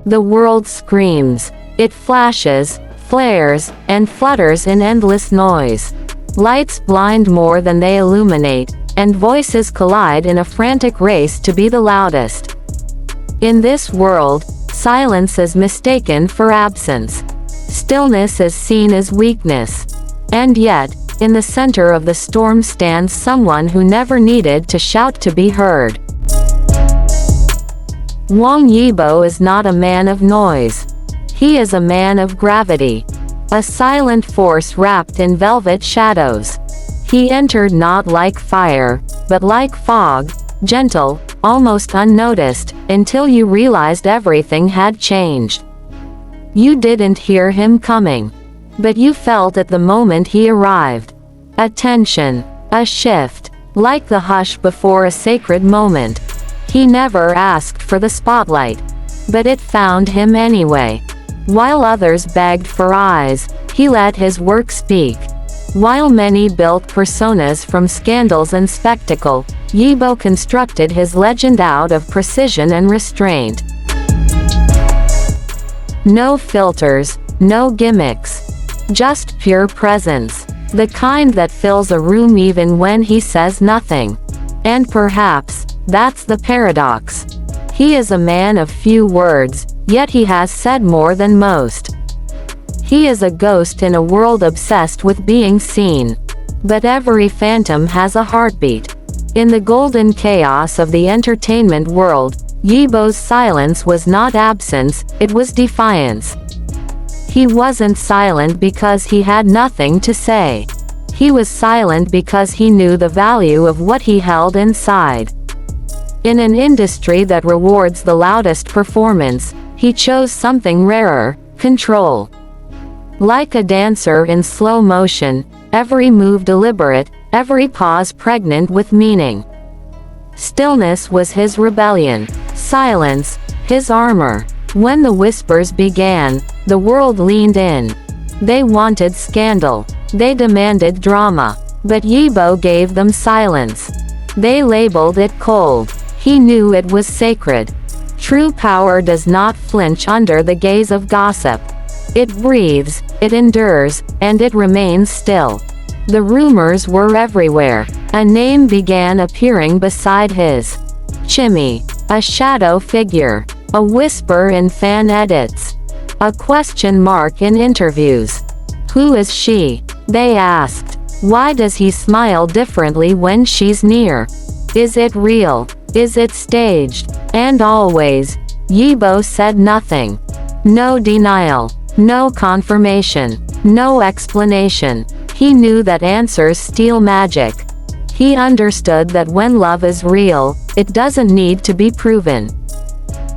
The world screams. It flashes, flares, and flutters in endless noise. Lights blind more than they illuminate, and voices collide in a frantic race to be the loudest. In this world, silence is mistaken for absence. Stillness is seen as weakness. And yet, in the center of the storm stands someone who never needed to shout to be heard. Wang Yibo is not a man of noise. He is a man of gravity. A silent force wrapped in velvet shadows. He entered not like fire, but like fog, gentle, almost unnoticed, until you realized everything had changed. You didn't hear him coming, but you felt at the moment he arrived. A tension, a shift, like the hush before a sacred moment. He never asked for the spotlight, but it found him anyway. While others begged for eyes, he let his work speak. While many built personas from scandals and spectacle, Yibo constructed his legend out of precision and restraint. No filters, no gimmicks. Just pure presence. The kind that fills a room even when he says nothing. And perhaps, that's the paradox. He is a man of few words, yet he has said more than most. He is a ghost in a world obsessed with being seen. But every phantom has a heartbeat. In the golden chaos of the entertainment world, Yibo's silence was not absence, it was defiance. He wasn't silent because he had nothing to say. He was silent because he knew the value of what he held inside. In an industry that rewards the loudest performance, he chose something rarer: control. Like a dancer in slow motion, every move deliberate, every pause pregnant with meaning. Stillness was his rebellion. Silence, his armor. When the whispers began, the world leaned in. They wanted scandal. They demanded drama. But Yibo gave them silence. They labeled it cold. He knew it was sacred. True power does not flinch under the gaze of gossip. It breathes, it endures, and it remains still. The rumors were everywhere. A name began appearing beside his. Chimi, a shadow figure. A whisper in fan edits. A question mark in interviews. Who is she? They asked. Why does he smile differently when she's near? Is it real? Is it staged? And always, Yibo said nothing. No denial. No confirmation. No explanation. He knew that answers steal magic. He understood that when love is real, it doesn't need to be proven.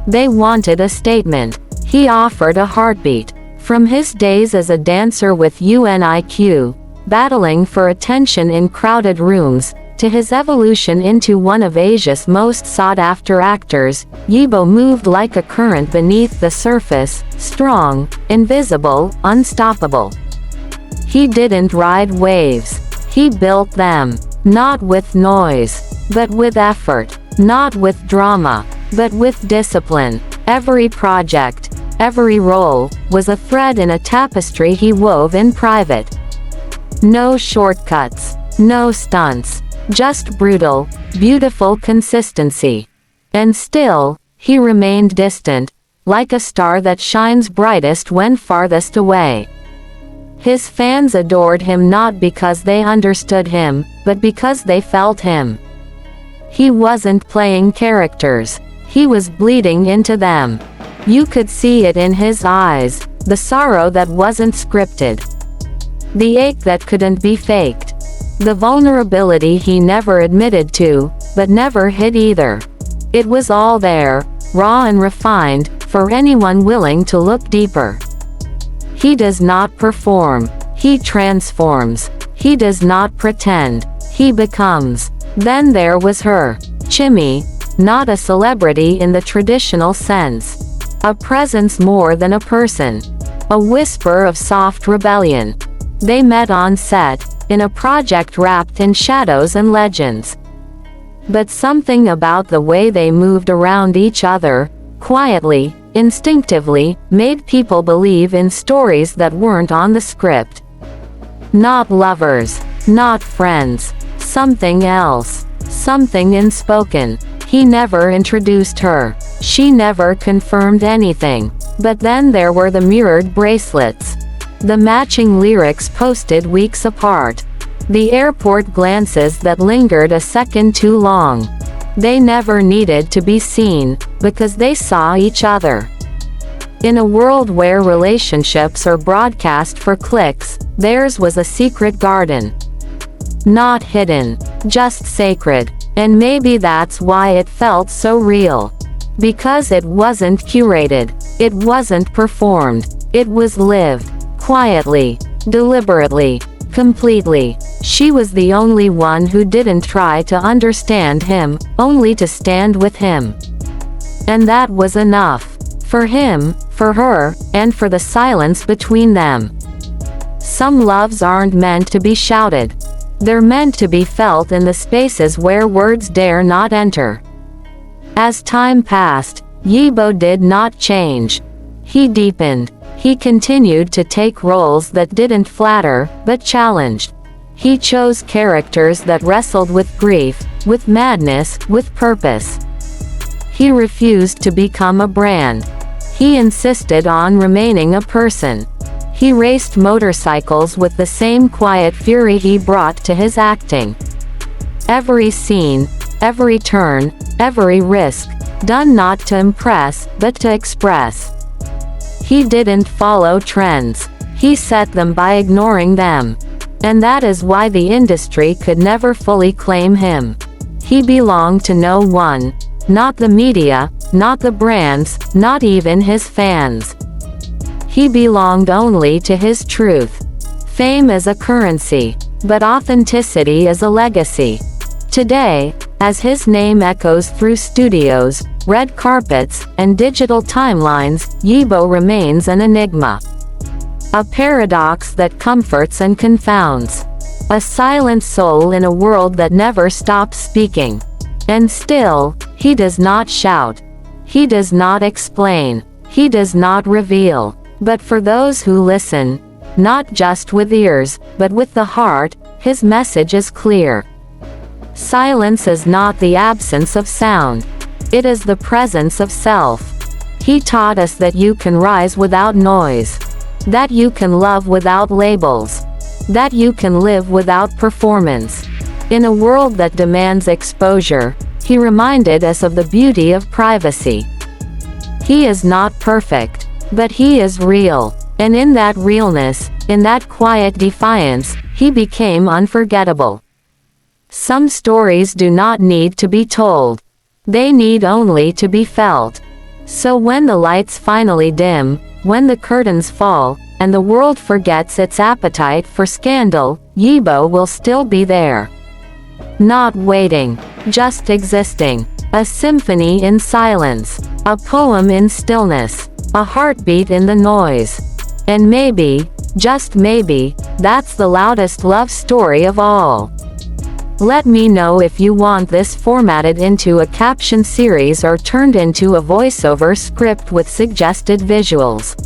They wanted a statement. He offered a heartbeat. From his days as a dancer with UNIQ, battling for attention in crowded rooms, to his evolution into one of Asia's most sought-after actors, Yibo moved like a current beneath the surface, strong, invisible, unstoppable. He didn't ride waves. He built them. Not with noise, but with effort. Not with drama, but with discipline. Every project, every role, was a thread in a tapestry he wove in private. No shortcuts, no stunts, just brutal, beautiful consistency. And still, he remained distant, like a star that shines brightest when farthest away. His fans adored him not because they understood him, but because they felt him. He wasn't playing characters. He was bleeding into them. You could see it in his eyes, the sorrow that wasn't scripted. The ache that couldn't be faked. The vulnerability he never admitted to, but never hid either. It was all there, raw and refined, for anyone willing to look deeper. He does not perform. He transforms. He does not pretend. He becomes. Then there was her. Chimi, not a celebrity in the traditional sense. A presence more than a person. A whisper of soft rebellion. They met on set, in a project wrapped in shadows and legends. But something about the way they moved around each other, quietly, instinctively, made people believe in stories that weren't on the script. Not lovers, not friends, something else, something unspoken. He never introduced her. She never confirmed anything. But then there were the mirrored bracelets. The matching lyrics posted weeks apart. The airport glances that lingered a second too long. They never needed to be seen, because they saw each other. In a world where relationships are broadcast for clicks, theirs was a secret garden. Not hidden, just sacred. And maybe that's why it felt so real. Because it wasn't curated. It wasn't performed. It was lived. Quietly. Deliberately. Completely. She was the only one who didn't try to understand him, only to stand with him. And that was enough. For him, for her, and for the silence between them. Some loves aren't meant to be shouted. They're meant to be felt in the spaces where words dare not enter. As time passed, Yibo did not change. He deepened. He continued to take roles that didn't flatter, but challenged. He chose characters that wrestled with grief, with madness, with purpose. He refused to become a brand. He insisted on remaining a person. He raced motorcycles with the same quiet fury he brought to his acting. Every scene, every turn, every risk, done not to impress, but to express. He didn't follow trends. He set them by ignoring them. And that is why the industry could never fully claim him. He belonged to no one. Not the media, not the brands, not even his fans. He belonged only to his truth. Fame is a currency, but authenticity is a legacy. Today, as his name echoes through studios, red carpets, and digital timelines, Yibo remains an enigma. A paradox that comforts and confounds. A silent soul in a world that never stops speaking. And still, he does not shout. He does not explain. He does not reveal. But for those who listen, not just with ears, but with the heart, his message is clear. Silence is not the absence of sound. It is the presence of self. He taught us that you can rise without noise. That you can love without labels. That you can live without performance. In a world that demands exposure, he reminded us of the beauty of privacy. He is not perfect. But he is real. And in that realness, in that quiet defiance, he became unforgettable. Some stories do not need to be told. They need only to be felt. So when the lights finally dim, when the curtains fall, and the world forgets its appetite for scandal, Yibo will still be there. Not waiting, just existing. A symphony in silence. A poem in stillness. A heartbeat in the noise. And maybe, just maybe, that's the loudest love story of all. Let me know if you want this formatted into a caption series or turned into a voiceover script with suggested visuals.